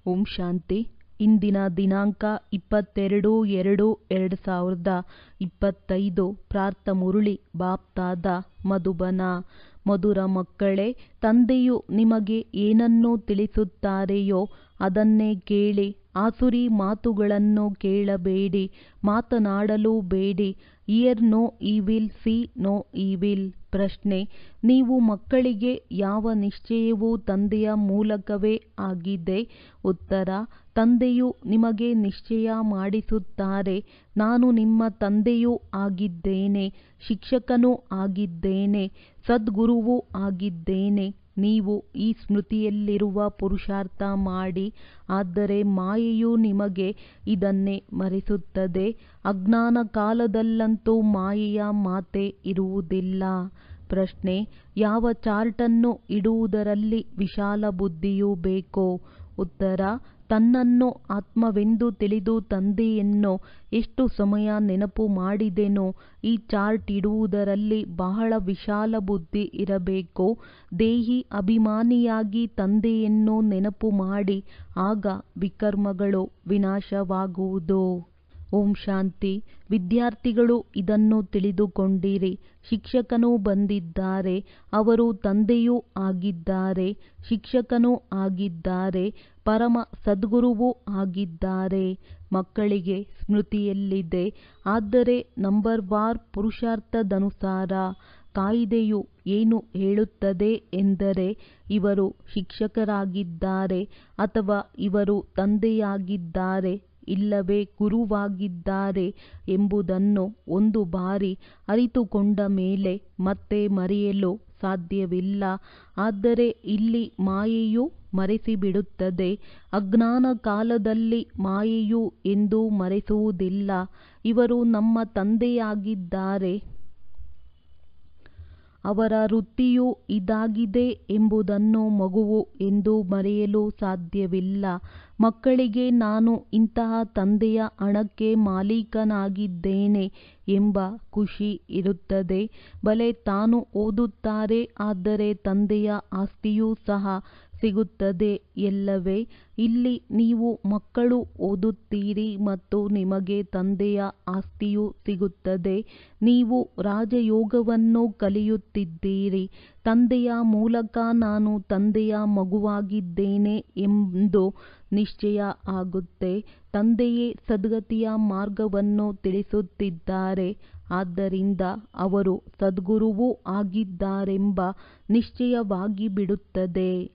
ಓಂ ಶಾಂತಿ. ಇಂದಿನ ದಿನಾಂಕ 22/2/2025. ಪ್ರಾರ್ಥ ಮುರಳಿ ಬಾಪ್ತಾದ ಮಧುಬನ. ಮಧುರ ಮಕ್ಕಳೇ, ತಂದೆಯು ನಿಮಗೆ ಏನನ್ನು ತಿಳಿಸುತ್ತಾರೆಯೋ ಅದನ್ನೇ ಕೇಳಿ. ಆಸುರಿ ಮಾತುಗಳನ್ನು ಕೇಳಬೇಡಿ, ಮಾತನಾಡಲೂ ಬೇಡಿ. Hear no evil, see no evil. ಪ್ರಶ್ನೆ: ನೀವು ಮಕ್ಕಳಿಗೆ ಯಾವ ನಿಶ್ಚಯವೂ ತಂದೆಯ ಮೂಲಕವೇ ಆಗಿದೆ? ಉತ್ತರ: ತಂದೆಯು ನಿಮಗೆ ನಿಶ್ಚಯ ಮಾಡಿಸುತ್ತಾರೆ. ನಾನು ನಿಮ್ಮ ತಂದೆಯೂ ಆಗಿದ್ದೇನೆ, ಶಿಕ್ಷಕನೂ ಆಗಿದ್ದೇನೆ, ಸದ್ಗುರುವೂ ಆಗಿದ್ದೇನೆ. ನೀವು ಈ ಸ್ಮೃತಿಯಲ್ಲಿರುವ ಪುರುಷಾರ್ಥ ಮಾಡಿ. ಆದರೆ ಮಾಯೆಯು ನಿಮಗೆ ಇದನ್ನೇ ಮರೆಸುತ್ತದೆ. ಅಜ್ಞಾನ ಕಾಲದಲ್ಲಂತೂ ಮಾಯೆಯ ಮಾತೇ ಇರುವುದಿಲ್ಲ. ಪ್ರಶ್ನೆ: ಯಾವ ಚಾರ್ಟನ್ನು ಇಡುವುದರಲ್ಲಿ ವಿಶಾಲ ಬುದ್ಧಿಯೂ ಬೇಕೋ? ಉತ್ತರ: ತನ್ನನ್ನು ಆತ್ಮವೆಂದು ತಿಳಿದು ತಂದೆಯನ್ನು ಎಷ್ಟು ಸಮಯ ನೆನಪು ಮಾಡಿದೆನೋ ಈ ಚಾರ್ಟ್ ಇಡುವುದರಲ್ಲಿ ಬಹಳ ವಿಶಾಲ ಬುದ್ಧಿ ಇರಬೇಕು. ದೇಹಿ ಅಭಿಮಾನಿಯಾಗಿ ತಂದೆಯನ್ನು ನೆನಪು ಮಾಡಿ, ಆಗ ವಿಕರ್ಮಗಳು ವಿನಾಶವಾಗುವುದು. ಓಂ ಶಾಂತಿ. ವಿದ್ಯಾರ್ಥಿಗಳು ಇದನ್ನು ತಿಳಿದುಕೊಂಡಿರಿ. ಶಿಕ್ಷಕನೂ ಬಂದಿದ್ದಾರೆ, ಅವರು ತಂದೆಯೂ ಆಗಿದ್ದಾರೆ, ಶಿಕ್ಷಕನೂ ಆಗಿದ್ದಾರೆ, ಪರಮ ಸದ್ಗುರುವೂ ಆಗಿದ್ದಾರೆ. ಮಕ್ಕಳಿಗೆ ಸ್ಮೃತಿಯಲ್ಲಿದೆ. ಆದರೆ ನಂಬರ್ವಾರ್ ಪುರುಷಾರ್ಥದನುಸಾರ ಕಾಯಿದೆಯು ಏನು ಹೇಳುತ್ತದೆ ಎಂದರೆ, ಇವರು ಶಿಕ್ಷಕರಾಗಿದ್ದಾರೆ ಅಥವಾ ಇವರು ತಂದೆಯಾಗಿದ್ದಾರೆ ಇಲ್ಲವೇ ಗುರುವಾಗಿದ್ದಾರೆ ಎಂಬುದನ್ನು ಒಂದು ಬಾರಿ ಅರಿತುಕೊಂಡ ಮೇಲೆ ಮತ್ತೆ ಮರೆಯಲು ಸಾಧ್ಯವಿಲ್ಲ. ಆದರೆ ಇಲ್ಲಿ ಮಾಯೆಯು ಮರೆಸಿಬಿಡುತ್ತದೆ. ಅಜ್ಞಾನ ಕಾಲದಲ್ಲಿ ಮಾಯೆಯು ಎಂದೂ ಮರೆಸುವುದಿಲ್ಲ. ಇವರು ನಮ್ಮ ತಂದೆಯಾಗಿದ್ದಾರೆ, ಅವರ ವೃತ್ತಿಯು ಇದಾಗಿದೆ ಎಂಬುದನ್ನು ಮಗುವು ಎಂದೂ ಮರೆಯಲು ಸಾಧ್ಯವಿಲ್ಲ. ಮಕ್ಕಳಿಗೆ ನಾನು ಇಂತಹ ತಂದೆಯ ಹಣಕ್ಕೆ ಮಾಲೀಕನಾಗಿದ್ದೇನೆ ಎಂಬ ಖುಷಿ ಇರುತ್ತದೆ. ಭಲೆ ತಾನು ಓದುತ್ತಾರೆ, ಆದರೆ ತಂದೆಯ ಆಸ್ತಿಯೂ ಸಹ ಸಿಗುತ್ತದೆ ಎಲ್ಲವೇ. ಇಲ್ಲಿ ನೀವು ಮಕ್ಕಳು ಓದುತ್ತೀರಿ ಮತ್ತು ನಿಮಗೆ ತಂದೆಯ ಆಸ್ತಿಯೂ ಸಿಗುತ್ತದೆ. ನೀವು ರಾಜಯೋಗವನ್ನು ಕಲಿಯುತ್ತಿದ್ದೀರಿ. ತಂದೆಯ ಮೂಲಕ ನಾನು ತಂದೆಯ ಮಗುವಾಗಿದ್ದೇನೆ ಎಂದು ನಿಶ್ಚಯ ಆಗುತ್ತೆ. ತಂದೆಯೇ ಸದ್ಗತಿಯ ಮಾರ್ಗವನ್ನು ತಿಳಿಸುತ್ತಿದ್ದಾರೆ. ಆದ್ದರಿಂದ ಅವರು ಸದ್ಗುರುವೂ ಆಗಿದ್ದಾರೆಂಬ ನಿಶ್ಚಯವಾಗಿ ಬಿಡುತ್ತದೆ.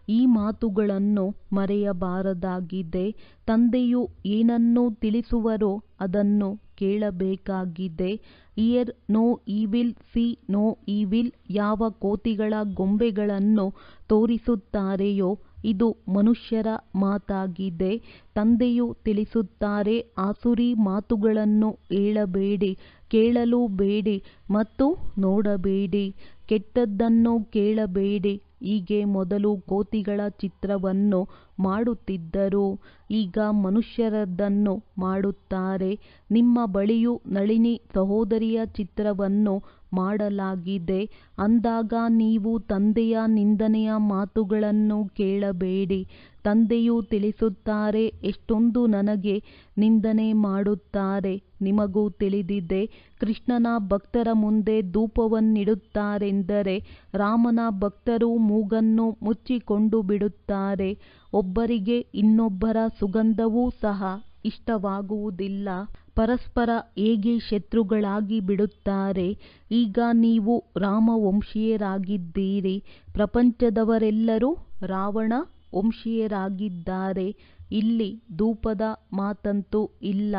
ಈ ಮಾತುಗಳನ್ನು ಮರೆಯಬಾರದಾಗಿದೆ. ತಂದೆಯು ಏನನ್ನು ತಿಳಿಸುವರೋ ಅದನ್ನು ಕೇಳಬೇಕಾಗಿದೆ. Hear no evil, see no evil. ಯಾವ ಕೋತಿಗಳ ಗೊಂಬೆಗಳನ್ನು ತೋರಿಸುತ್ತಾರೆಯೋ ಇದು ಮನುಷ್ಯರ ಮಾತಾಗಿದೆ. ತಂದೆಯು ತಿಳಿಸುತ್ತಾರೆ, ಆಸುರಿ ಮಾತುಗಳನ್ನು ಹೇಳಬೇಡಿ, ಕೇಳಲೂ ಬೇಡಿ ಮತ್ತು ನೋಡಬೇಡಿ. ಕೆಟ್ಟದ್ದನ್ನು ಕೇಳಬೇಡಿ. ಹೀಗೆ ಮೊದಲು ಕೋತಿಗಳ ಚಿತ್ರವನ್ನು ಮಾಡುತ್ತಿದ್ದರು, ಈಗ ಮನುಷ್ಯರದನ್ನು ಮಾಡುತ್ತಾರೆ. ನಿಮ್ಮ ಬಳಿಯೂ ನಳಿನಿ ಸಹೋದರಿಯ ಚಿತ್ರವನ್ನು ಮಾಡಲಾಗಿದೆ. ಅಂದಾಗ ನೀವು ತಂದೆಯ ನಿಂದನೆಯ ಮಾತುಗಳನ್ನು ಕೇಳಬೇಡಿ. ತಂದೆಯು ತಿಳಿಸುತ್ತಾರೆ, ಎಷ್ಟೊಂದು ನನಗೆ ನಿಂದನೆ ಮಾಡುತ್ತಾರೆ. ನಿಮಗೂ ತಿಳಿದಿದೆ, ಕೃಷ್ಣನ ಭಕ್ತರ ಮುಂದೆ ಧೂಪವನ್ನಿಡುತ್ತಾರೆಂದರೆ ರಾಮನ ಭಕ್ತರು ಮೂಗನ್ನು ಮುಚ್ಚಿಕೊಂಡು ಬಿಡುತ್ತಾರೆ. ಒಬ್ಬರಿಗೆ ಇನ್ನೊಬ್ಬರ ಸುಗಂಧವೂ ಸಹ ಇಷ್ಟವಾಗುವುದಿಲ್ಲ. ಪರಸ್ಪರ ಹೇಗೆ ಶತ್ರುಗಳಾಗಿ ಬಿಡುತ್ತಾರೆ. ಈಗ ನೀವು ರಾಮವಂಶೀಯರಾಗಿದ್ದೀರಿ. ಪ್ರಪಂಚದವರೆಲ್ಲರೂ ರಾವಣ ವಂಶೀಯರಾಗಿದ್ದಾರೆ. ಇಲ್ಲಿ ಧೂಪದ ಮಾತಂತೂ ಇಲ್ಲ.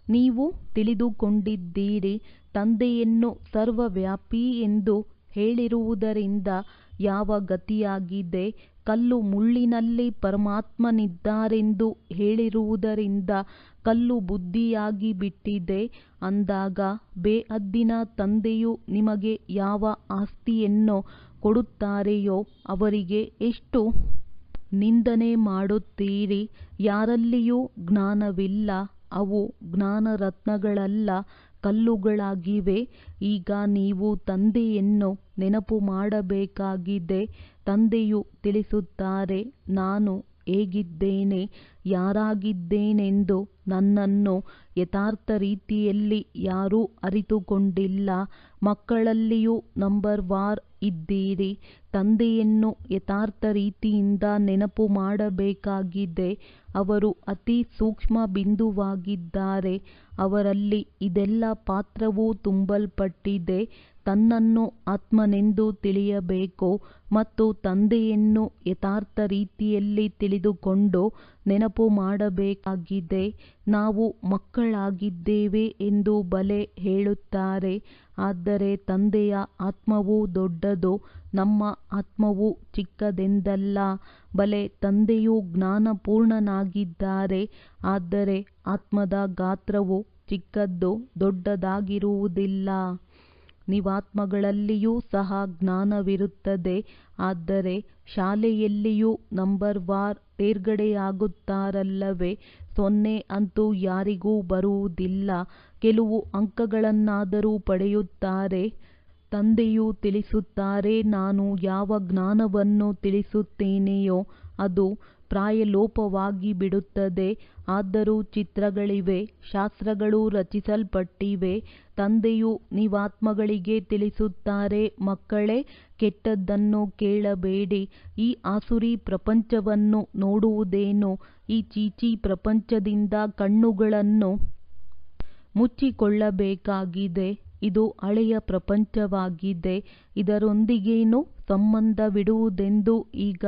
ನೀವು ತಿಳಿದುಕೊಂಡಿದ್ದೀರಿ. ತಂದೆಯನ್ನು ಸರ್ವವ್ಯಾಪಿ ಎಂದು ಹೇಳಿರುವುದರಿಂದ ಯಾವ ಗತಿಯಾಗಿದೆ? ಕಲ್ಲು ಮುಳ್ಳಿನಲ್ಲಿ ಪರಮಾತ್ಮನಿದ್ದಾರೆಂದು ಹೇಳಿರುವುದರಿಂದ ಕಲ್ಲು ಬುದ್ಧಿಯಾಗಿ ಬಿಟ್ಟಿದೆ. ಅಂದಾಗ ಬೇಹದ್ದಿನ ತಂದೆಯು ನಿಮಗೆ ಯಾವ ಆಸ್ತಿಯನ್ನು ಕೊಡುತ್ತಾರೆಯೋ ಅವರಿಗೆ ಎಷ್ಟು ನಿಂದನೆ ಮಾಡುತ್ತೀರಿ. ಯಾರಲ್ಲಿಯೂ ಜ್ಞಾನವಿಲ್ಲ. ಅವು ಜ್ಞಾನರತ್ನಗಳಲ್ಲ, ಕಲ್ಲುಗಳಾಗಿವೆ. ಈಗ ನೀವು ತಂದೆಯನ್ನು ನೆನಪು ಮಾಡಬೇಕಾಗಿದೆ. ತಂದೆಯು ತಿಳಿಸುತ್ತಾರೆ, ನಾನು ಹೇಗಿದ್ದೇನೆ, ಯಾರಾಗಿದ್ದೇನೆಂದು ನನ್ನನ್ನು ಯಥಾರ್ಥ ರೀತಿಯಲ್ಲಿ ಯಾರೂ ಅರಿತುಕೊಂಡಿಲ್ಲ. ಮಕ್ಕಳಲ್ಲಿಯೂ ನಂಬರ್ ವಾರ್ ಇದ್ದೀರಿ. ತಂದೆಯನ್ನು ಯಥಾರ್ಥ ರೀತಿಯಿಂದ ನೆನಪು ಮಾಡಬೇಕಾಗಿದೆ. ಅವರು ಅತಿ ಸೂಕ್ಷ್ಮ ಬಿಂದುವಾಗಿದ್ದಾರೆ. ಅವರಲ್ಲಿ ಇದೆಲ್ಲ ಪಾತ್ರವೂ ತುಂಬಲ್ಪಟ್ಟಿದೆ. ತನ್ನನ್ನು ಆತ್ಮನೆಂದು ತಿಳಿಯಬೇಕು ಮತ್ತು ತಂದೆಯನ್ನು ಯಥಾರ್ಥ ರೀತಿಯಲ್ಲಿ ತಿಳಿದುಕೊಂಡು ನೆನಪು ಮಾಡಬೇಕಾಗಿದೆ. ನಾವು ಮಕ್ಕಳಾಗಿದ್ದೇವೆ ಎಂದು ಬಲೆ ಹೇಳುತ್ತಾರೆ, ಆದರೆ ತಂದೆಯ ಆತ್ಮವು ದೊಡ್ಡದು, ನಮ್ಮ ಆತ್ಮವು ಚಿಕ್ಕದೆಂದಲ್ಲ. ಬಲೆ, ತಂದೆಯು ಜ್ಞಾನಪೂರ್ಣನಾಗಿದ್ದಾರೆ, ಆದರೆ ಆತ್ಮದ ಗಾತ್ರವು ಚಿಕ್ಕದ್ದು, ದೊಡ್ಡದಾಗಿರುವುದಿಲ್ಲ. ನೀವಾತ್ಮಗಳಲ್ಲಿಯೂ ಸಹ ಜ್ಞಾನವಿರುತ್ತದೆ, ಆದರೆ ಶಾಲೆಯಲ್ಲಿಯೂ ನಂಬರ್ ವಾರ್ ತೇರ್ಗಡೆಯಾಗುತ್ತಾರಲ್ಲವೇ. 0 ಅಂತೂ ಯಾರಿಗೂ ಬರುವುದಿಲ್ಲ, ಕೆಲವು ಅಂಕಗಳನ್ನಾದರೂ ಪಡೆಯುತ್ತಾರೆ. ತಂದೆಯು ತಿಳಿಸುತ್ತಾರೆ, ನಾನು ಯಾವ ಜ್ಞಾನವನ್ನು ತಿಳಿಸುತ್ತೇನೆಯೋ ಅದು ಪ್ರಾಯಲೋಪವಾಗಿ ಬಿಡುತ್ತದೆ. ಆದರೂ ಚಿತ್ರಗಳಿವೆ, ಶಾಸ್ತ್ರಗಳು ರಚಿಸಲ್ಪಟ್ಟಿವೆ. ತಂದೆಯು ನೀವಾತ್ಮಗಳಿಗೆ ತಿಳಿಸುತ್ತಾರೆ, ಮಕ್ಕಳೇ, ಕೆಟ್ಟದ್ದನ್ನು ಕೇಳಬೇಡಿ. ಈ ಆಸುರಿ ಪ್ರಪಂಚವನ್ನು ನೋಡುವುದೇನು? ಈ ಚೀಚಿ ಪ್ರಪಂಚದಿಂದ ಕಣ್ಣುಗಳನ್ನು ಮುಚ್ಚಿಕೊಳ್ಳಬೇಕಾಗಿದೆ. ಇದು ಹಳೆಯ ಪ್ರಪಂಚವಾಗಿದೆ. ಇದರೊಂದಿಗೇನು ಸಂಬಂಧವಿಡುವುದೆಂದು ಈಗ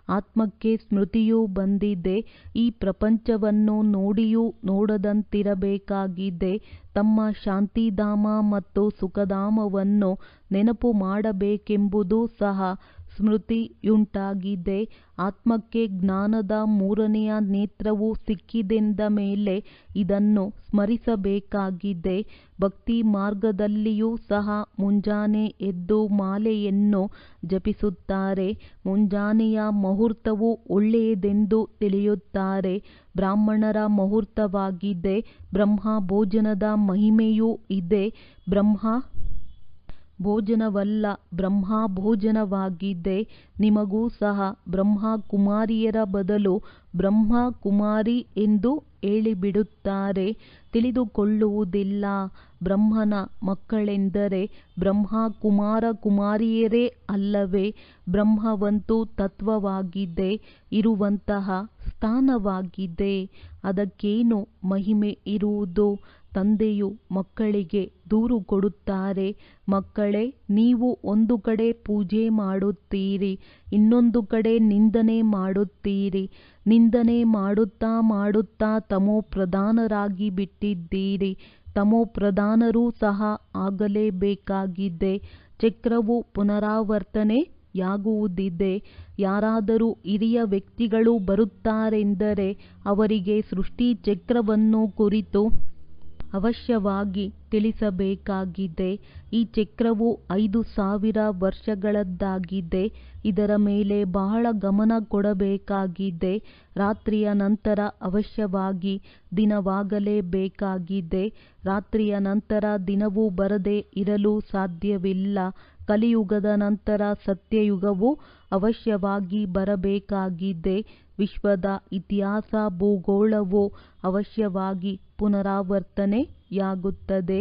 ಆತ್ಮಕ್ಕೆ ಸ್ಮೃತಿಯು ಬಂದಿದೆ. ಈ ಪ್ರಪಂಚವನ್ನು ನೋಡಿಯೂ ನೋಡದಂತಿರಬೇಕಾಗಿದೆ. ತಮ್ಮ ಶಾಂತಿಧಾಮ ಮತ್ತು ಸುಖಧಾಮವನ್ನು ನೆನಪು ಮಾಡಬೇಕೆಂಬುದು ಸಹ ಸ್ಮೃತಿಯುಂಟಾಗಿದೆ. ಆತ್ಮಕ್ಕೆ ಜ್ಞಾನದ 3ನೆಯ ನೇತ್ರವು ಸಿಕ್ಕಿದೆಂದ ಮೇಲೆ ಇದನ್ನು ಸ್ಮರಿಸಬೇಕಾಗಿದೆ. ಭಕ್ತಿ ಮಾರ್ಗದಲ್ಲಿಯೂ ಸಹ ಮುಂಜಾನೆ ಎದ್ದು ಮಾಲೆಯನ್ನು ಜಪಿಸುತ್ತಾರೆ. ಮುಂಜಾನೆಯ ಮುಹೂರ್ತವು ಒಳ್ಳೆಯದೆಂದು ತಿಳಿಯುತ್ತಾರೆ. ಬ್ರಾಹ್ಮಣರ ಮುಹೂರ್ತವಾಗಿದೆ. ಬ್ರಹ್ಮ ಭೋಜನದ ಮಹಿಮೆಯೂ ಇದೆ. ಬ್ರಹ್ಮ ಭೋಜನವಲ್ಲ, ಬ್ರಹ್ಮಭೋಜನವಾಗಿದೆ. ನಿಮಗೂ ಸಹ ಬ್ರಹ್ಮಕುಮಾರಿಯರ ಬದಲು ಬ್ರಹ್ಮಕುಮಾರಿ ಎಂದು ಹೇಳಿಬಿಡುತ್ತಾರೆ. ತಿಳಿದುಕೊಳ್ಳುವುದಿಲ್ಲ. ಬ್ರಹ್ಮನ ಮಕ್ಕಳೆಂದರೆ ಬ್ರಹ್ಮಕುಮಾರ ಕುಮಾರಿಯರೇ ಅಲ್ಲವೇ. ಬ್ರಹ್ಮವಂತೂ ತತ್ವವಾಗಿದೆ, ಇರುವಂತಹ ಸ್ಥಾನವಾಗಿದೆ. ಅದಕ್ಕೇನು ಮಹಿಮೆ ಇರುವುದು? ತಂದೆಯು ಮಕ್ಕಳಿಗೆ ದೂರು ಕೊಡುತ್ತಾರೆ, ಮಕ್ಕಳೇ, ನೀವು ಒಂದು ಕಡೆ ಪೂಜೆ ಮಾಡುತ್ತೀರಿ, ಇನ್ನೊಂದು ಕಡೆ ನಿಂದನೆ ಮಾಡುತ್ತೀರಿ. ನಿಂದನೆ ಮಾಡುತ್ತಾ ಮಾಡುತ್ತಾ ತಮೋಪ್ರಧಾನರಾಗಿ ಬಿಟ್ಟಿದ್ದೀರಿ. ತಮೋಪ್ರಧಾನರೂ ಸಹ ಆಗಲೇಬೇಕಾಗಿದೆ. ಚಕ್ರವು ಪುನರಾವರ್ತನೆಯಾಗುವುದಿದೆ. ಯಾರಾದರೂ ಹಿರಿಯ ವ್ಯಕ್ತಿಗಳು ಬರುತ್ತಾರೆಂದರೆ ಅವರಿಗೆ ಸೃಷ್ಟಿ ಚಕ್ರವನ್ನು ಕುರಿತು ಅವಶ್ಯವಾಗಿ ತಿಳಿಸಬೇಕಾಗಿದೆ. ಈ ಚಕ್ರವು 5000 ವರ್ಷಗಳದ್ದಾಗಿದೆ. ಇದರ ಮೇಲೆ ಬಹಳ ಗಮನ ಕೊಡಬೇಕಾಗಿದೆ. ರಾತ್ರಿಯ ನಂತರ ಅವಶ್ಯವಾಗಿ ದಿನವಾಗಲೇಬೇಕಾಗಿದೆ. ರಾತ್ರಿಯ ನಂತರ ದಿನವು ಬರದೇ ಇರಲು ಸಾಧ್ಯವಿಲ್ಲ. ಕಲಿಯುಗದ ನಂತರ ಸತ್ಯಯುಗವು ಅವಶ್ಯವಾಗಿ ಬರಬೇಕಾಗಿದೆ. ವಿಶ್ವದ ಇತಿಹಾಸ ಭೂಗೋಳವು ಅವಶ್ಯವಾಗಿ ಪುನರಾವರ್ತನೆಯಾಗುತ್ತದೆ.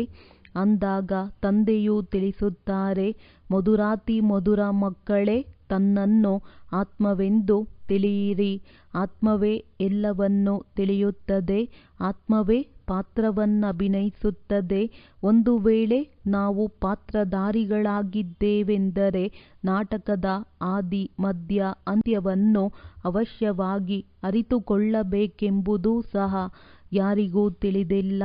ಅಂದಾಗ ತಂದೆಯು ತಿಳಿಸುತ್ತಾರೆ, ಮಧುರಾತಿ ಮಧುರ ಮಕ್ಕಳೇ, ತನ್ನನ್ನು ಆತ್ಮವೆಂದು ತಿಳಿಯಿರಿ. ಆತ್ಮವೇ ಎಲ್ಲವನ್ನೂ ತಿಳಿಯುತ್ತದೆ. ಆತ್ಮವೇ ಪಾತ್ರವನ್ನಭಿನಯಿಸುತ್ತದೆ. ಒಂದು ವೇಳೆ ನಾವು ಪಾತ್ರಧಾರಿಗಳಾಗಿದ್ದೇವೆಂದರೆ ನಾಟಕದ ಆದಿ ಮಧ್ಯ ಅಂತ್ಯವನ್ನು ಅವಶ್ಯವಾಗಿ ಅರಿತುಕೊಳ್ಳಬೇಕೆಂಬುದು ಸಹ ಯಾರಿಗೂ ತಿಳಿದಿಲ್ಲ.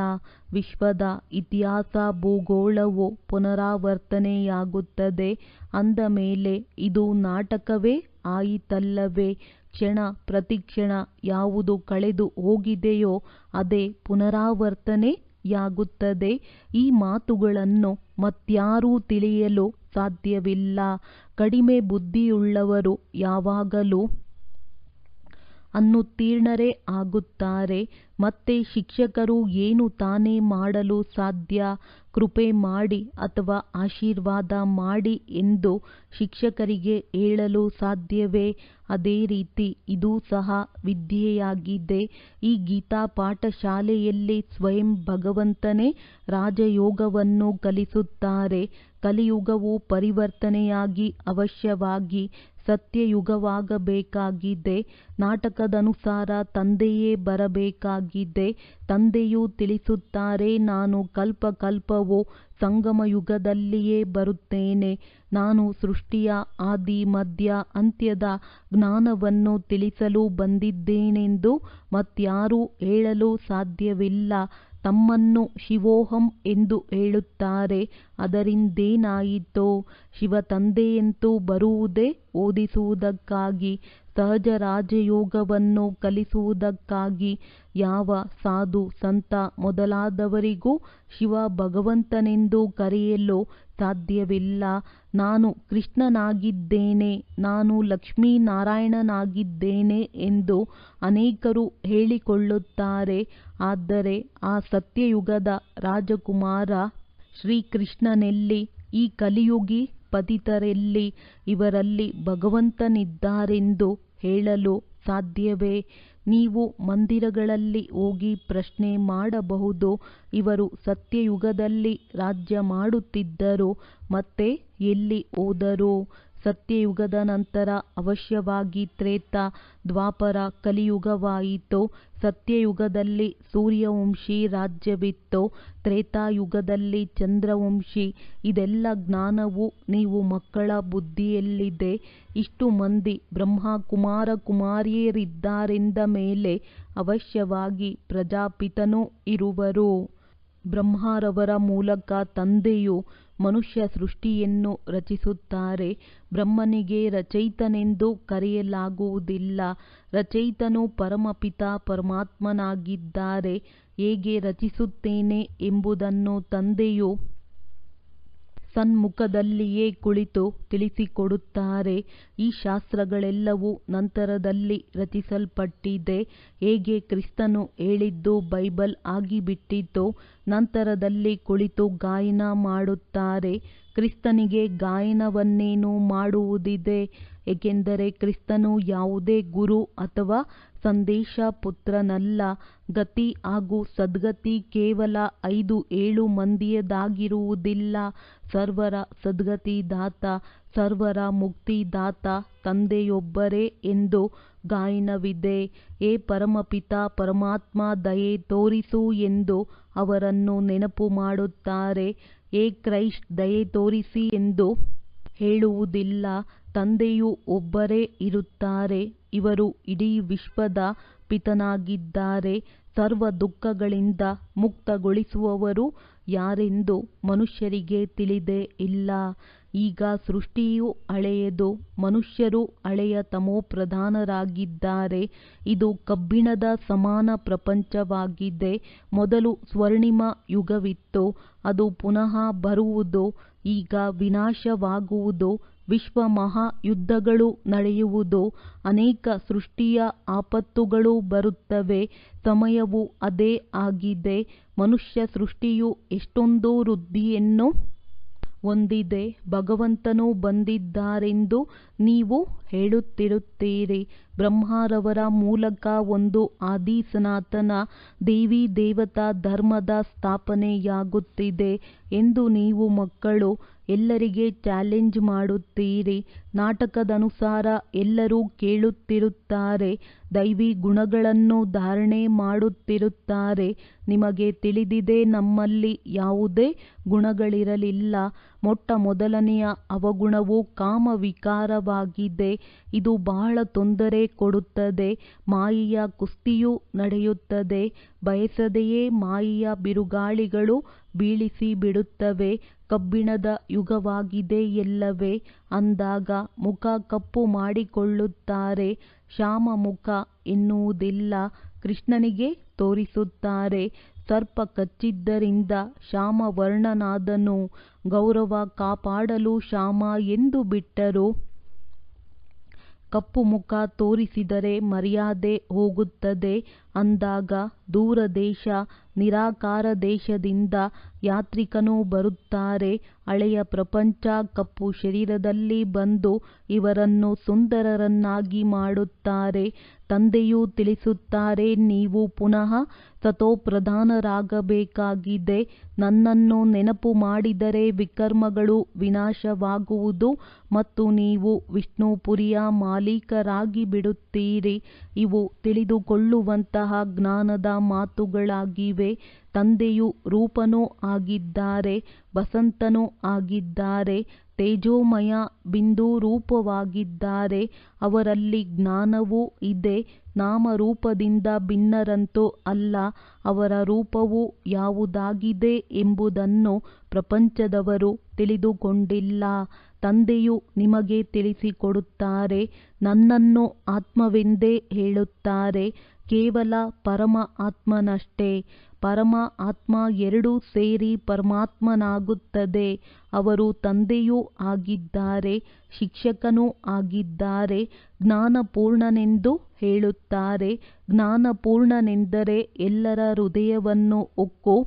ವಿಶ್ವದ ಇತಿಹಾಸ ಭೂಗೋಳವು ಪುನರಾವರ್ತನೆಯಾಗುತ್ತದೆ. ಅಂದ ಮೇಲೆ ಇದು ನಾಟಕವೇ ಆಯಿತಲ್ಲವೇ. ಕ್ಷಣ ಪ್ರತಿಕ್ಷಣ ಯಾವುದು ಕಳೆದು ಹೋಗಿದೆಯೋ ಅದೇ ಪುನರಾವರ್ತನೆಯಾಗುತ್ತದೆ. ಈ ಮಾತುಗಳನ್ನು ಮತ್ಯಾರೂ ತಿಳಿಯಲು ಸಾಧ್ಯವಿಲ್ಲ. ಕಡಿಮೆ ಬುದ್ಧಿಯುಳ್ಳವರು ಯಾವಾಗಲೂ ಅನ್ನುತ್ತೀರ್ಣರೇ ಆಗುತ್ತಾರೆ. ಮತ್ತೆ ಶಿಕ್ಷಕರು ಏನು ತಾನೇ ಮಾಡಲು ಸಾಧ್ಯ, ಕೃಪೆ ಮಾಡಿ ಅಥವಾ ಆಶೀರ್ವಾದ ಮಾಡಿ ಎಂದು ಶಿಕ್ಷಕರಿಗೆ ಹೇಳಲು ಸಾಧ್ಯವೇ? ಅದೇ ರೀತಿ ಇದೂ ಸಹ ವಿದ್ಯೆಯಾಗಿದೆ. ಈ ಗೀತಾ ಪಾಠಶಾಲೆಯಲ್ಲಿ ಸ್ವಯಂ ಭಗವಂತನೇ ರಾಜಯೋಗವನ್ನು ಕಲಿಸುತ್ತಾರೆ. ಕಲಿಯುಗವು ಪರಿವರ್ತನೆಯಾಗಿ ಅವಶ್ಯವಾಗಿ ಸತ್ಯಯುಗವಾಗಬೇಕಾಗಿದೆ. ನಾಟಕದನುಸಾರ ತಂದೆಯೇ ಬರಬೇಕಾಗಿದೆ. ತಂದೆಯು ತಿಳಿಸುತ್ತಾರೆ, ನಾನು ಕಲ್ಪಕಲ್ಪವೂ ಸಂಗಮಯುಗದಲ್ಲಿಯೇ ಬರುತ್ತೇನೆ. ನಾನು ಸೃಷ್ಟಿಯ ಆದಿ ಮಧ್ಯ ಅಂತ್ಯದ ಜ್ಞಾನವನ್ನು ತಿಳಿಸಲು ಬಂದಿದ್ದೇನೆಂದು ಮತ್ಯಾರೂ ಹೇಳಲು ಸಾಧ್ಯವಿಲ್ಲ. ತಮ್ಮನ್ನು ಶಿವೋಹಂ ಎಂದು ಹೇಳುತ್ತಾರೆ. ಅದರಿಂದೇನಾಯಿತು? ಶಿವ ತಂದೆಯಂತೂ ಬರುವುದೇ ಓದಿಸುವುದಕ್ಕಾಗಿ, ಸಹಜ ರಾಜಯೋಗವನ್ನು ಕಲಿಸುವುದಕ್ಕಾಗಿ. ಯಾವ ಸಾಧು ಸಂತ ಮೊದಲಾದವರಿಗೂ ಶಿವ ಭಗವಂತನೆಂದು ಕರೆಯಲು ಸಾಧ್ಯವಿಲ್ಲ. ನಾನು ಕೃಷ್ಣನಾಗಿದ್ದೇನೆ, ನಾನು ಲಕ್ಷ್ಮೀನಾರಾಯಣನಾಗಿದ್ದೇನೆ ಎಂದು ಅನೇಕರು ಹೇಳಿಕೊಳ್ಳುತ್ತಾರೆ. ಆದರೆ ಆ ಸತ್ಯಯುಗದ ರಾಜಕುಮಾರ ಶ್ರೀಕೃಷ್ಣನೆಲ್ಲಿ? ಈ ಕಲಿಯುಗಿ ಪತಿತರೆಲ್ಲಿ? ಇವರಲ್ಲಿ ಭಗವಂತನಿದ್ದಾರೆಂದು ಹೇಳಲು ಸಾಧ್ಯವೇ? ನೀವು ಮಂದಿರಗಳಲ್ಲಿ ಹೋಗಿ ಪ್ರಶ್ನೆ ಮಾಡಬಹುದು, ಇವರು ಸತ್ಯಯುಗದಲ್ಲಿ ರಾಜ್ಯ ಮಾಡುತ್ತಿದ್ದರು, ಮತ್ತೆ ಎಲ್ಲಿ ಹೋದರು? ಸತ್ಯಯುಗದ ನಂತರ ಅವಶ್ಯವಾಗಿ ತ್ರೇತ, ದ್ವಾಪರ, ಕಲಿಯುಗವಾಯಿತು. ಸತ್ಯಯುಗದಲ್ಲಿ ಸೂರ್ಯವಂಶಿ ರಾಜ್ಯವಿತ್ತು, ತ್ರೇತಾಯುಗದಲ್ಲಿ ಚಂದ್ರವಂಶಿ. ಇದೆಲ್ಲ ಜ್ಞಾನವು ನೀವು ಮಕ್ಕಳ ಬುದ್ಧಿಯಲ್ಲಿದೆ. ಇಷ್ಟು ಮಂದಿ ಬ್ರಹ್ಮ ಕುಮಾರ ಕುಮಾರಿಯರಿದ್ದಾರೆಂದ ಮೇಲೆ ಅವಶ್ಯವಾಗಿ ಪ್ರಜಾಪಿತನೂ ಇರುವರು. ಬ್ರಹ್ಮರವರ ಮೂಲಕ ತಂದೆಯು ಮನುಷ್ಯ ಸೃಷ್ಟಿಯನ್ನು ರಚಿಸುತ್ತಾರೆ. ಬ್ರಹ್ಮನಿಗೆ ರಚಯಿತನೆಂದು ಕರೆಯಲಾಗುವುದಿಲ್ಲ. ರಚಯಿತನು ಪರಮಪಿತ ಪರಮಾತ್ಮನಾಗಿದ್ದಾರೆ. ಹೇಗೆ ರಚಿಸುತ್ತೇನೆ ಎಂಬುದನ್ನು ತಂದೆಯು ಸನ್ಮುಖದಲ್ಲಿಯೇ ಕುಳಿತು ತಿಳಿಸಿಕೊಡುತ್ತಾರೆ. ಈ ಶಾಸ್ತ್ರಗಳೆಲ್ಲವೂ ನಂತರದಲ್ಲಿ ರಚಿಸಲ್ಪಟ್ಟಿದೆ. ಹೇಗೆ ಕ್ರಿಸ್ತನು ಹೇಳಿದ್ದು ಬೈಬಲ್ ಆಗಿಬಿಟ್ಟಿತೋ, ನಂತರದಲ್ಲಿ ಕುಳಿತು ಗಾಯನ ಮಾಡುತ್ತಾರೆ. ಕ್ರಿಸ್ತನಿಗೆ ಗಾಯನವನ್ನೇನು ಮಾಡುವುದಿದೆ? ಏಕೆಂದರೆ ಕ್ರಿಸ್ತನು ಯಾವುದೇ ಗುರು ಅಥವಾ ಸಂದೇಶ ಪುತ್ರನಲ್ಲ. ಗತಿ ಹಾಗೂ ಸದ್ಗತಿ ಕೇವಲ 5-7 ಮಂದಿಯದಾಗಿರುವುದಿಲ್ಲ. ಸರ್ವರ ಸದ್ಗತಿದಾತ, ಸರ್ವರ ಮುಕ್ತಿದಾತ ತಂದೆಯೊಬ್ಬರೇ ಎಂದು ಗಾಯನವಿದೆ. ಹೇ ಪರಮಪಿತ ಪರಮಾತ್ಮ, ದಯೆ ತೋರಿಸು ಎಂದು ಅವರನ್ನು ನೆನಪು ಮಾಡುತ್ತಾರೆ. ಹೇ ಕ್ರೈಸ್ಟ್, ದಯೆ ತೋರಿಸಿ ಎಂದು ಹೇಳುವುದಿಲ್ಲ. ತಂದೆಯು ಒಬ್ಬರೇ ಇರುತ್ತಾರೆ. ಇವರು ಇಡೀ ವಿಶ್ವದ ಪಿತನಾಗಿದ್ದಾರೆ. ಸರ್ವ ದುಃಖಗಳಿಂದ ಮುಕ್ತಗೊಳಿಸುವವರು ಯಾರೆಂದು ಮನುಷ್ಯರಿಗೆ ತಿಳಿದೇ ಇಲ್ಲ. ಈಗ ಸೃಷ್ಟಿಯು ಹಳೆಯದು, ಮನುಷ್ಯರು ಹಳೆಯ ತಮೋಪ್ರಧಾನರಾಗಿದ್ದಾರೆ. ಇದು ಕಬ್ಬಿಣದ ಸಮಾನ ಪ್ರಪಂಚವಾಗಿದೆ. ಮೊದಲು ಸ್ವರ್ಣಿಮ ಯುಗವಿತ್ತು, ಅದು ಪುನಃ ಬರುವುದು. ಈಗ ವಿನಾಶವಾಗುವುದು. ವಿಶ್ವ ಮಹಾಯುದ್ಧಗಳು ನಡೆಯುವುದು. ಅನೇಕ ಸೃಷ್ಟಿಯ ಆಪತ್ತುಗಳು ಬರುತ್ತವೆ. ಸಮಯವು ಅದೇ ಆಗಿದೆ. ಮನುಷ್ಯ ಸೃಷ್ಟಿಯು ಎಷ್ಟೊಂದು ವೃದ್ಧಿಯನ್ನು ಹೊಂದಿದೆ. ಭಗವಂತನು ಬಂದಿದ್ದಾರೆಂದು ನೀವು ಹೇಳುತ್ತಿರುತ್ತೀರಿ. ಬ್ರಹ್ಮರವರ ಮೂಲಕ ಒಂದು ಆದಿ ಸನಾತನ ದೇವಿ ದೇವತಾ ಧರ್ಮದ ಸ್ಥಾಪನೆಯಾಗುತ್ತಿದೆ ಎಂದು ನೀವು ಮಕ್ಕಳು ಎಲ್ಲರಿಗೆ ಚಾಲೆಂಜ್ ಮಾಡುತ್ತೀರಿ. ನಾಟಕದನುಸಾರ ಎಲ್ಲರೂ ಕೇಳುತ್ತಿರುತ್ತಾರೆ, ದೈವಿ ಗುಣಗಳನ್ನು ಧಾರಣೆ ಮಾಡುತ್ತಿರುತ್ತಾರೆ. ನಿಮಗೆ ತಿಳಿದಿದೆ, ನಮ್ಮಲ್ಲಿ ಯಾವುದೇ ಗುಣಗಳಿರಲಿಲ್ಲ. ಮೊಟ್ಟ ಮೊದಲನೆಯ ಅವಗುಣವು ಕಾಮವಿಕಾರವಾಗಿದೆ. ಇದು ಬಹಳ ತೊಂದರೆ ಕೊಡುತ್ತದೆ. ಮಾಯೆಯ ಕುಸ್ತಿಯು ನಡೆಯುತ್ತದೆ. ಬಯಸದೆಯೇ ಮಾಯೆಯ ಬಿರುಗಾಳಿಗಳು ಬೀಳಿಸಿ ಬಿಡುತ್ತವೆ. ಕಬ್ಬಿಣದ ಯುಗವಾಗಿದೆ ಎಲ್ಲವೇ ಅಂದಾಗ ಮುಖ ಕಪ್ಪು ಮಾಡಿಕೊಳ್ಳುತ್ತಾರೆ. ಶ್ಯಾಮ ಮುಖ ಎನ್ನುವುದಿಲ್ಲ. ಕೃಷ್ಣನಿಗೆ ತೋರಿಸುತ್ತಾರೆ. ಸರ್ಪ ಕಚ್ಚಿದ್ದರಿಂದ ಶ್ಯಾಮವರ್ಣನಾದನು. ಗೌರವ ಕಾಪಾಡಲು ಶ್ಯಾಮ ಎಂದು ಬಿಟ್ಟರು. ಕಪ್ಪು ಮುಖ ತೋರಿಸಿದರೆ ಮರ್ಯಾದೆ ಹೋಗುತ್ತದೆ ಅಂದಾಗ ದೂರ ದೇಶ ನಿರಾಕಾರ ದೇಶದಿಂದ ಯಾತ್ರಿಕನು ಬರುತ್ತಾರೆ. ಹಳೆಯ ಪ್ರಪಂಚ ಕಪ್ಪು ಶರೀರದಲ್ಲಿ ಬಂದು ಇವರನ್ನು ಸುಂದರರನ್ನಾಗಿ ಮಾಡುತ್ತಾರೆ. ತಂದೆಯು ತಿಳಿಸುತ್ತಾರೆ, ನೀವು ಪುನಃ ಸತೋಪ್ರಧಾನರಾಗಬೇಕಾಗಿದೆ. ನನ್ನನ್ನು ನೆನಪು ಮಾಡಿದರೆ ವಿಕರ್ಮಗಳು ವಿನಾಶವಾಗುವುದು ಮತ್ತು ನೀವು ವಿಷ್ಣುಪುರಿಯ ಮಾಲೀಕರಾಗಿ ಬಿಡುತ್ತೀರಿ. ಇವು ತಿಳಿದುಕೊಳ್ಳುವಂತಹ ಜ್ಞಾನದ ಮಾತುಗಳಾಗಿವೆ. ತಂದೆಯು ರೂಪನೂ ಆಗಿದ್ದಾರೆ, ವಸಂತನೂ ಆಗಿದ್ದಾರೆ, ತೇಜೋಮಯ ಬಿಂದು ರೂಪವಾಗಿದ್ದಾರೆ. ಅವರಲ್ಲಿ ಜ್ಞಾನವೂ ಇದೆ. ನಾಮರೂಪದಿಂದ ಭಿನ್ನರಂತೂ ಅಲ್ಲ. ಅವರ ರೂಪವು ಯಾವುದಾಗಿದೆ ಎಂಬುದನ್ನು ಪ್ರಪಂಚದವರು ತಿಳಿದುಕೊಂಡಿಲ್ಲ. ತಂದೆಯು ನಿಮಗೆ ತಿಳಿಸಿಕೊಡುತ್ತಾರೆ. ನನ್ನನ್ನು ಆತ್ಮವೆಂದೇ ಹೇಳುತ್ತಾರೆ, ಕೇವಲ ಪರಮ ಆತ್ಮನಷ್ಟೇ. ಪರಮ ಆತ್ಮ ಎರಡೂ ಸೇರಿ ಪರಮಾತ್ಮನಾಗುತ್ತದೆ. ಅವರು ತಂದೆಯೂ ಆಗಿದ್ದಾರೆ, ಶಿಕ್ಷಕನೂ ಆಗಿದ್ದಾರೆ. ಜ್ಞಾನಪೂರ್ಣನೆಂದು ಹೇಳುತ್ತಾರೆ. ಜ್ಞಾನಪೂರ್ಣನೆಂದರೆ ಎಲ್ಲರ ಹೃದಯವನ್ನು ಹೊಕ್ಕು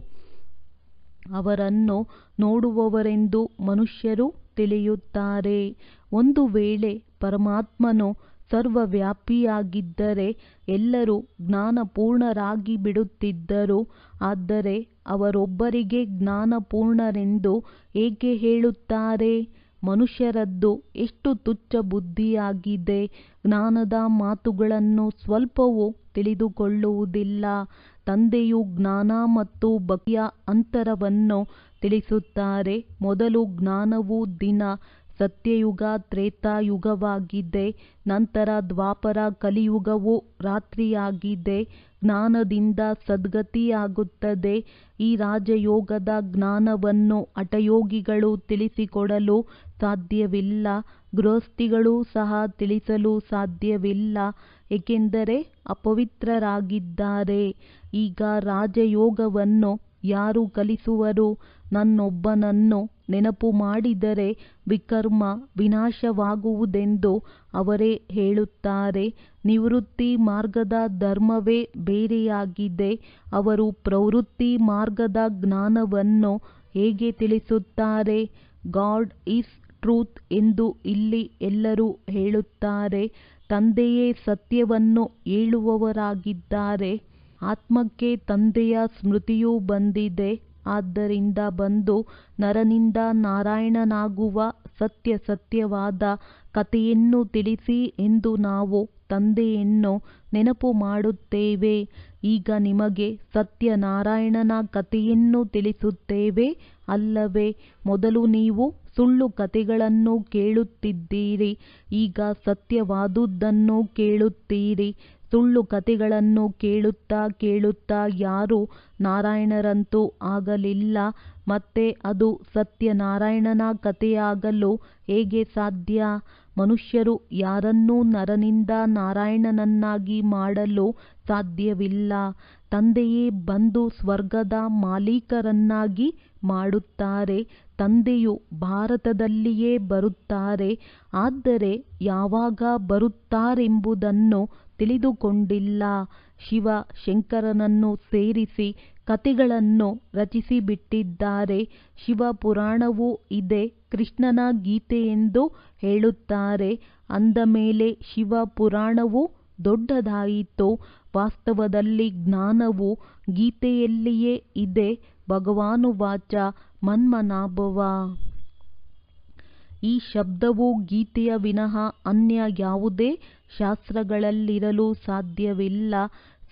ಅವರನ್ನು ನೋಡುವವರೆಂದು ಮನುಷ್ಯರು ತಿಳಿಯುತ್ತಾರೆ. ಒಂದು ವೇಳೆ ಪರಮಾತ್ಮನು ಸರ್ವವ್ಯಾಪಿಯಾಗಿದ್ದರೆ ಎಲ್ಲರೂ ಜ್ಞಾನಪೂರ್ಣರಾಗಿ ಬಿಡುತ್ತಿದ್ದರು. ಆದರೆ ಅವರೊಬ್ಬರಿಗೆ ಜ್ಞಾನಪೂರ್ಣರೆಂದು ಏಕೆ ಹೇಳುತ್ತಾರೆ? ಮನುಷ್ಯರದ್ದು ಎಷ್ಟು ತುಚ್ಛ ಬುದ್ಧಿಯಾಗಿದೆ. ಜ್ಞಾನದ ಮಾತುಗಳನ್ನು ಸ್ವಲ್ಪವೂ ತಿಳಿದುಕೊಳ್ಳುವುದಿಲ್ಲ. ತಂದೆಯು ಜ್ಞಾನ ಮತ್ತು ಭಕ್ತಿಯ ಅಂತರವನ್ನು ತಿಳಿಸುತ್ತಾರೆ. ಮೊದಲು ಜ್ಞಾನವು ದಿನ, ಸತ್ಯಯುಗ ತ್ರೇತಾಯುಗವಾಗಿದೆ. ನಂತರ ದ್ವಾಪರ ಕಲಿಯುಗವು ರಾತ್ರಿಯಾಗಿದೆ. ಜ್ಞಾನದಿಂದ ಸದ್ಗತಿಯಾಗುತ್ತದೆ. ಈ ರಾಜಯೋಗದ ಜ್ಞಾನವನ್ನು ಹಠಯೋಗಿಗಳು ತಿಳಿಸಿಕೊಡಲು ಸಾಧ್ಯವಿಲ್ಲ. ಗೃಹಸ್ಥಿಗಳೂ ಸಹ ತಿಳಿಸಲು ಸಾಧ್ಯವಿಲ್ಲ, ಏಕೆಂದರೆ ಅಪವಿತ್ರರಾಗಿದ್ದಾರೆ. ಈಗ ರಾಜಯೋಗವನ್ನು ಯಾರು ಕಲಿಸುವರು? ನನ್ನೊಬ್ಬನನ್ನು ನೆನಪು ಮಾಡಿದರೆ ವಿಕರ್ಮ ವಿನಾಶವಾಗುವುದೆಂದು ಅವರೇ ಹೇಳುತ್ತಾರೆ. ನಿವೃತ್ತಿ ಮಾರ್ಗದ ಧರ್ಮವೇ ಬೇರೆಯಾಗಿದೆ. ಅವರು ಪ್ರವೃತ್ತಿ ಮಾರ್ಗದ ಜ್ಞಾನವನ್ನು ಹೇಗೆ ತಿಳಿಸುತ್ತಾರೆ? ಗಾಡ್ ಈಸ್ ಟ್ರೂತ್ ಎಂದು ಇಲ್ಲಿ ಎಲ್ಲರೂ ಹೇಳುತ್ತಾರೆ. ತಂದೆಯೇ ಸತ್ಯವನ್ನು ಹೇಳುವವರಾಗಿದ್ದಾರೆ. ಆತ್ಮಕ್ಕೆ ತಂದೆಯ ಸ್ಮೃತಿಯೂ ಬಂದಿದೆ. ಆದ್ದರಿಂದ ಬಂದು ನರನಿಂದ ನಾರಾಯಣನಾಗುವ ಸತ್ಯವಾದ ಕಥೆಯನ್ನು ತಿಳಿಸಿ ಎಂದು ನಾವು ತಂದೆಯನ್ನು ನೆನಪು ಮಾಡುತ್ತೇವೆ. ಈಗ ನಿಮಗೆ ಸತ್ಯನಾರಾಯಣನ ಕಥೆಯನ್ನು ತಿಳಿಸುತ್ತೇವೆ ಅಲ್ಲವೇ? ಮೊದಲು ನೀವು ಸುಳ್ಳು ಕಥೆಗಳನ್ನು ಕೇಳುತ್ತಿದ್ದೀರಿ, ಈಗ ಸತ್ಯವಾದುದನ್ನು ಕೇಳುತ್ತೀರಿ. ಸುಳ್ಳು ಕಥೆಗಳನ್ನು ಕೇಳುತ್ತಾ ಕೇಳುತ್ತಾ ಯಾರೂ ನಾರಾಯಣರಂತೂ ಆಗಲಿಲ್ಲ. ಮತ್ತೆ ಅದು ಸತ್ಯನಾರಾಯಣನ ಕಥೆಯಾಗಲು ಹೇಗೆ ಸಾಧ್ಯ? ಮನುಷ್ಯರು ಯಾರನ್ನೂ ನರನಿಂದ ನಾರಾಯಣನನ್ನಾಗಿ ಮಾಡಲು ಸಾಧ್ಯವಿಲ್ಲ. ತಂದೆಯೇ ಬಂದು ಸ್ವರ್ಗದ ಮಾಲೀಕರನ್ನಾಗಿ ಮಾಡುತ್ತಾರೆ. ತಂದೆಯು ಭಾರತದಲ್ಲಿಯೇ ಬರುತ್ತಾರೆ. ಆದರೆ ಯಾವಾಗ ಬರುತ್ತಾರೆಂಬುದನ್ನು ತಿಳಿದುಕೊಂಡಿಲ್ಲ. ಶಿವ ಶಂಕರನನ್ನು ಸೇರಿಸಿ ಕಥೆಗಳನ್ನು ರಚಿಸಿಬಿಟ್ಟಿದ್ದಾರೆ. ಶಿವಪುರಾಣವೂ ಇದೆ, ಕೃಷ್ಣನ ಗೀತೆಯೆಂದು ಹೇಳುತ್ತಾರೆ. ಅಂದ ಮೇಲೆ ಶಿವಪುರಾಣವು ದೊಡ್ಡದಾಯಿತು. ವಾಸ್ತವದಲ್ಲಿ ಜ್ಞಾನವು ಗೀತೆಯಲ್ಲಿಯೇ ಇದೆ. ಭಗವಾನುವಾಚ ಮನ್ಮನಾಭವ. ಈ ಶಬ್ದವು ಗೀತೆಯ ವಿನಃ ಅನ್ಯ ಯಾವುದೇ ಶಾಸ್ತ್ರಗಳಲ್ಲಿರಲು ಸಾಧ್ಯವಿಲ್ಲ.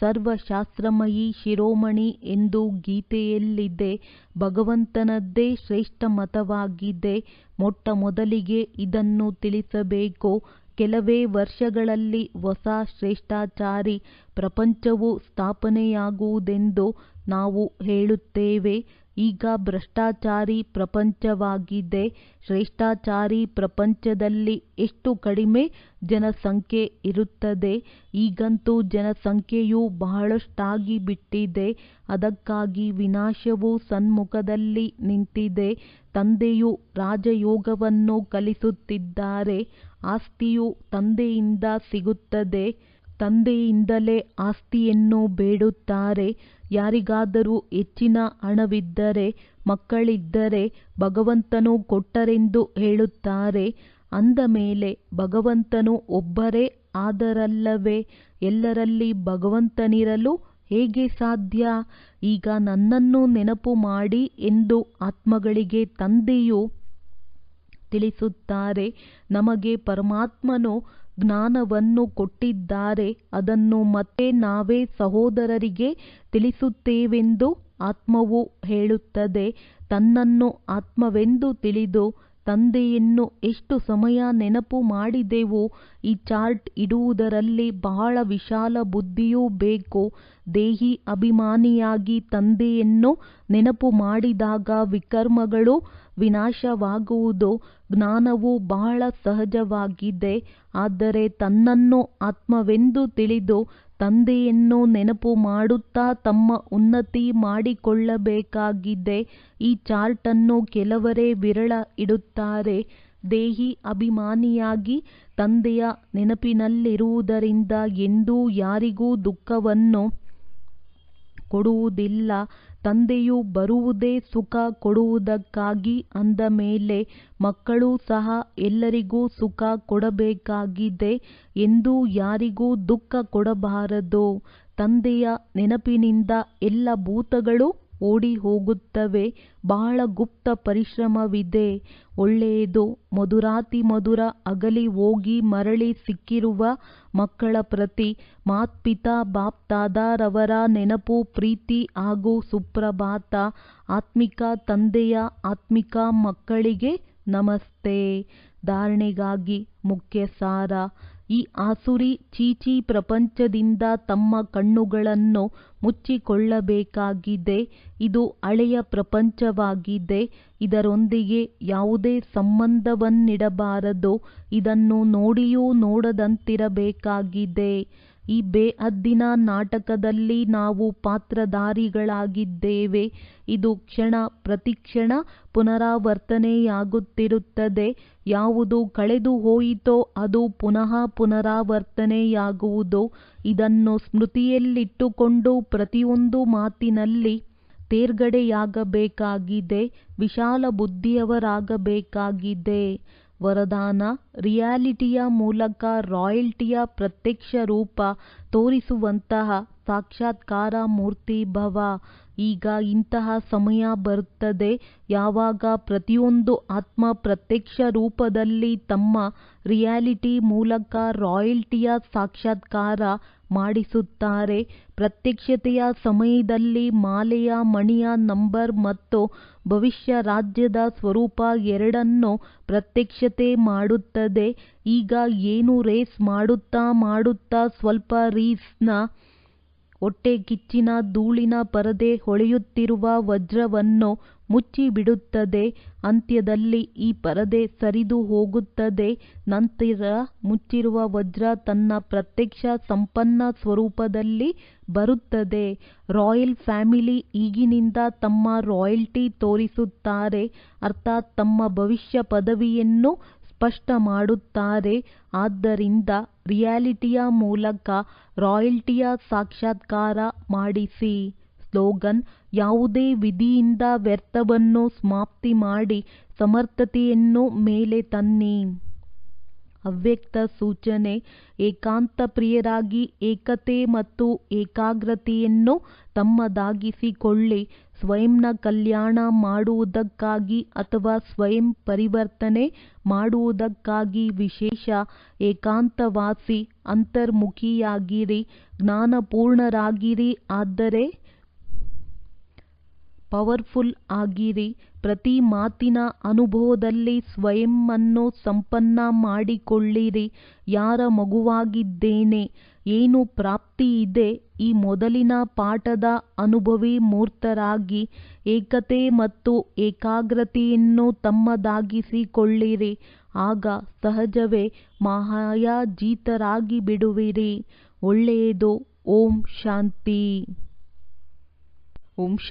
ಸರ್ವಶಾಸ್ತ್ರಮಯಿ ಶಿರೋಮಣಿ ಎಂದು ಗೀತೆಯಲ್ಲಿದೆ. ಭಗವಂತನದ್ದೇ ಶ್ರೇಷ್ಠ ಮತವಾಗಿದೆ. ಮೊಟ್ಟ ಮೊದಲಿಗೆ ಇದನ್ನು ತಿಳಿಸಬೇಕು. ಕೆಲವೇ ವರ್ಷಗಳಲ್ಲಿ ಹೊಸ ಶ್ರೇಷ್ಠಾಚಾರಿ ಪ್ರಪಂಚವು ಸ್ಥಾಪನೆಯಾಗುವುದೆಂದು ನಾವು ಹೇಳುತ್ತೇವೆ. ಈಗ ಭ್ರಷ್ಟಾಚಾರಿ ಪ್ರಪಂಚವಾಗಿದೆ. ಶ್ರೇಷ್ಠಾಚಾರಿ ಪ್ರಪಂಚದಲ್ಲಿ ಎಷ್ಟು ಕಡಿಮೆ ಜನಸಂಖ್ಯೆ ಇರುತ್ತದೆ. ಈಗಂತೂ ಜನಸಂಖ್ಯೆಯು ಬಹಳಷ್ಟಾಗಿ ಬಿಟ್ಟಿದೆ. ಅದಕ್ಕಾಗಿ ವಿನಾಶವು ಸನ್ಮುಖದಲ್ಲಿ ನಿಂತಿದೆ. ತಂದೆಯು ರಾಜಯೋಗವನ್ನು ಕಲಿಸುತ್ತಿದ್ದಾರೆ. ಆಸ್ತಿಯು ತಂದೆಯಿಂದ ಸಿಗುತ್ತದೆ. ತಂದೆಯಿಂದಲೇ ಆಸ್ತಿಯನ್ನು ಬೇಡುತ್ತಾರೆ. ಯಾರಿಗಾದರೂ ಹೆಚ್ಚಿನ ಹಣವಿದ್ದರೆ, ಮಕ್ಕಳಿದ್ದರೆ ಭಗವಂತನು ಕೊಟ್ಟರೆಂದು ಹೇಳುತ್ತಾರೆ. ಅಂದ ಮೇಲೆ ಭಗವಂತನು ಒಬ್ಬರೇ ಆದರಲ್ಲವೇ? ಎಲ್ಲರಲ್ಲಿ ಭಗವಂತನಿರಲು ಹೇಗೆ ಸಾಧ್ಯ? ಈಗ ನನ್ನನ್ನು ನೆನಪು ಮಾಡಿ ಎಂದು ಆತ್ಮಗಳಿಗೆ ತಂದೆಯು ತಿಳಿಸುತ್ತಾರೆ. ನಮಗೆ ಪರಮಾತ್ಮನು ಜ್ಞಾನವನ್ನು ಕೊಟ್ಟಿದ್ದಾರೆ. ಅದನ್ನು ಮತ್ತೆ ನಾವೇ ಸಹೋದರರಿಗೆ ತಿಳಿಸುತ್ತೇವೆಂದು ಆತ್ಮವು ಹೇಳುತ್ತದೆ. ತನ್ನನ್ನು ಆತ್ಮವೆಂದು ತಿಳಿದು ತಂದೆಯನ್ನು ಎಷ್ಟು ಸಮಯ ನೆನಪು ಮಾಡಿದೆವು. ಈ ಚಾರ್ಟ್ ಇಡುವುದರಲ್ಲಿ ಬಹಳ ವಿಶಾಲ ಬುದ್ಧಿಯೂ ಬೇಕು. ದೇಹಿ ಅಭಿಮಾನಿಯಾಗಿ ತಂದೆಯನ್ನು ನೆನಪು ಮಾಡಿದಾಗ ವಿಕರ್ಮಗಳು ವಿನಾಶವಾಗುವುದು. ಜ್ಞಾನವು ಬಹಳ ಸಹಜವಾಗಿದೆ. ಆದರೆ ತನ್ನನ್ನು ಆತ್ಮವೆಂದು ತಿಳಿದು ತಂದೆಯನ್ನು ನೆನಪು ಮಾಡುತ್ತಾ ತಮ್ಮ ಉನ್ನತಿ ಮಾಡಿಕೊಳ್ಳಬೇಕಾಗಿದೆ. ಈ ಚಾರ್ಟನ್ನು ಕೆಲವರೇ ವಿರಳ ಇಡುತ್ತಾರೆ. ದೇಹಿ ಅಭಿಮಾನಿಯಾಗಿ ತಂದೆಯ ನೆನಪಿನಲ್ಲಿರುವುದರಿಂದ ಎಂದೂ ಯಾರಿಗೂ ದುಃಖವನ್ನು ಕೊಡುವುದಿಲ್ಲ. ತಂದೆಯು ಬರುವುದೇ ಸುಖ ಕೊಡುವುದಕ್ಕಾಗಿ. ಅಂದ ಮೇಲೆ ಮಕ್ಕಳೂ ಸಹ ಎಲ್ಲರಿಗೂ ಸುಖ ಕೊಡಬೇಕಾಗಿದೆ. ಎಂದೂ ಯಾರಿಗೂ ದುಃಖ ಕೊಡಬಾರದು. ತಂದೆಯ ನೆನಪಿನಿಂದ ಎಲ್ಲ ಭೂತಗಳು ಓಡಿ ಹೋಗುತ್ತವೆ. ಬಹಳ ಗುಪ್ತ ಪರಿಶ್ರಮವಿದೆ. ಒಳ್ಳೆಯದು. ಮಧುರಾತಿ ಮಧುರ ಅಗಲಿ ಹೋಗಿ ಮರಳಿ ಸಿಕ್ಕಿರುವ ಮಕ್ಕಳ ಪ್ರತಿ ಮಾತ್ಪಿತಾ ಬಾಪ್ ದಾದಾರವರ ನೆನಪು, ಪ್ರೀತಿ ಹಾಗೂ ಸುಪ್ರಭಾತ. ಆತ್ಮಿಕ ತಂದೆಯ ಆತ್ಮಿಕ ಮಕ್ಕಳಿಗೆ ನಮಸ್ತೆ. ಧಾರಣೆಗಾಗಿ ಮುಖ್ಯ ಸಾರ. ಈ ಆಸುರಿ ಚೀಚಿ ಪ್ರಪಂಚದಿಂದ ತಮ್ಮ ಕಣ್ಣುಗಳನ್ನು ಮುಚ್ಚಿಕೊಳ್ಳಬೇಕಾಗಿದೆ. ಇದು ಹಳೆಯ ಪ್ರಪಂಚವಾಗಿದೆ. ಇದರೊಂದಿಗೆ ಯಾವುದೇ ಸಂಬಂಧವನ್ನಿಡಬಾರದು. ಇದನ್ನು ನೋಡಿಯೂ ನೋಡದಂತಿರಬೇಕಾಗಿದೆ. ಈ ಬೇಹದ್ದಿನ ನಾಟಕದಲ್ಲಿ ನಾವು ಪಾತ್ರಧಾರಿಗಳಾಗಿದ್ದೇವೆ. ಇದು ಕ್ಷಣ ಪ್ರತಿಕ್ಷಣ ಪುನರಾವರ್ತನೆಯಾಗುತ್ತಿರುತ್ತದೆ. ಯಾವುದು ಕಳೆದು ಹೋಯಿತೋ ಅದು ಪುನಃ ಪುನರಾವರ್ತನೆಯಾಗುವುದು. ಇದನ್ನು ಸ್ಮೃತಿಯಲ್ಲಿಟ್ಟುಕೊಂಡು ಪ್ರತಿಯೊಂದು ಮಾತಿನಲ್ಲಿ ತೇರ್ಗಡೆಯಾಗಬೇಕಾಗಿದೆ. ವಿಶಾಲ ಬುದ್ಧಿಯವರಾಗಬೇಕಾಗಿದೆ. ವರದಾನ: ರಿಯಾಲಿಟಿಯ ಮೂಲಕ ರಾಯಲ್ಟಿಯ ಪ್ರತ್ಯಕ್ಷ ರೂಪ ತೋರಿಸುವಂತಹ ಸಾಕ್ಷಾತ್ಕಾರ ಮೂರ್ತಿ ಭವ. ಈಗ ಇಂತಹ ಸಮಯ ಬರುತ್ತದೆ ಯಾವಾಗ ಪ್ರತಿಯೊಂದು ಆತ್ಮ ಪ್ರತ್ಯಕ್ಷ ರೂಪದಲ್ಲಿ ತಮ್ಮ ರಿಯಾಲಿಟಿ ಮೂಲಕ ರಾಯಲ್ಟಿಯ ಸಾಕ್ಷಾತ್ಕಾರ ಮಾಡಿಸುತ್ತಾರೆ. ಪ್ರತ್ಯಕ್ಷತೆಯ ಸಮಯದಲ್ಲಿ ಮಾಲೆಯ ಮಣಿಯ ನಂಬರ್ ಮತ್ತು ಭವಿಷ್ಯ ರಾಜ್ಯದ ಸ್ವರೂಪ ಎರಡನ್ನೂ ಪ್ರತ್ಯಕ್ಷತೆ ಮಾಡುತ್ತದೆ. ಈಗ ಏನು ರೇಸ್ ಮಾಡುತ್ತಾ ಸ್ವಲ್ಪ ರೀಸ್ನ ಹೊಟ್ಟೆ ಕಿಚ್ಚಿನ ಧೂಳಿನ ಪರದೆ ಹೊಳೆಯುತ್ತಿರುವ ವಜ್ರವನ್ನು ಮುಚ್ಚಿಬಿಡುತ್ತದೆ. ಅಂತ್ಯದಲ್ಲಿ ಈ ಪರದೆ ಸರಿದು ಹೋಗುತ್ತದೆ. ನಂತರ ಮುಚ್ಚಿರುವ ವಜ್ರ ತನ್ನ ಪ್ರತ್ಯಕ್ಷ ಸಂಪನ್ನ ಸ್ವರೂಪದಲ್ಲಿ ಬರುತ್ತದೆ. ರಾಯಲ್ ಫ್ಯಾಮಿಲಿ ಈಗಿನಿಂದ ತಮ್ಮ ರಾಯಲ್ಟಿ ತೋರಿಸುತ್ತಾರೆ, ಅರ್ಥಾತ್ ತಮ್ಮ ಭವಿಷ್ಯ ಪದವಿಯನ್ನು ಸ್ಪಷ್ಟ ಮಾಡುತ್ತಾರೆ. ಆದ್ದರಿಂದ ರಿಯಾಲಿಟಿಯ ಮೂಲಕ ರಾಯಲ್ಟಿಯ ಸಾಕ್ಷಾತ್ಕಾರ ಮಾಡಿಸಿ. ಸ್ಲೋಗನ್: ಯಾವುದೇ ವಿಧಿಯಿಂದ ವ್ಯರ್ಥವನ್ನು ಸಮಾಪ್ತಿ ಮಾಡಿ ಸಮರ್ಥತೆಯನ್ನು ಮೇಲೆ ತನ್ನಿ. ಅವ್ಯಕ್ತ ಸೂಚನೆ: ಏಕಾಂತ ಪ್ರಿಯರಾಗಿ ಏಕತೆ ಮತ್ತು ಏಕಾಗ್ರತೆಯನ್ನು ತಮ್ಮದಾಗಿಸಿಕೊಳ್ಳಿ. ಸ್ವಯಂನ ಕಲ್ಯಾಣ ಮಾಡುವುದಕ್ಕಾಗಿ ಅಥವಾ ಸ್ವಯಂ ಪರಿವರ್ತನೆ ಮಾಡುವುದಕ್ಕಾಗಿ ವಿಶೇಷ ಏಕಾಂತವಾಸಿ ಅಂತರ್ಮುಖಿಯಾಗಿರಿ. ಜ್ಞಾನಪೂರ್ಣರಾಗಿರಿ. ಆದರೆ ಪವರ್ಫುಲ್ ಆಗಿರಿ. ಪ್ರತಿ ಮಾತಿನ ಅನುಭವದಲ್ಲಿ ಸ್ವಯಂವನ್ನು ಸಂಪನ್ನ ಮಾಡಿಕೊಳ್ಳಿರಿ. ಯಾರ ಮಗುವಾಗಿದ್ದೇನೆ, ಏನು ಪ್ರಾಪ್ತಿ ಇದೆ, ಈ ಮೊದಲಿನ ಪಾಠದ ಅನುಭವಿ ಮೂರ್ತರಾಗಿ ಏಕತೆ ಮತ್ತು ಏಕಾಗ್ರತೆಯನ್ನು ತಮ್ಮದಾಗಿಸಿಕೊಳ್ಳಿರಿ. ಆಗ ಸಹಜವೇ ಮಾಯಾಜೀತರಾಗಿ ಬಿಡುವಿರಿ. ಒಳ್ಳೆಯದು. ಓಂ ಶಾಂತಿ. ಓಂ ಶಾಂತಿ.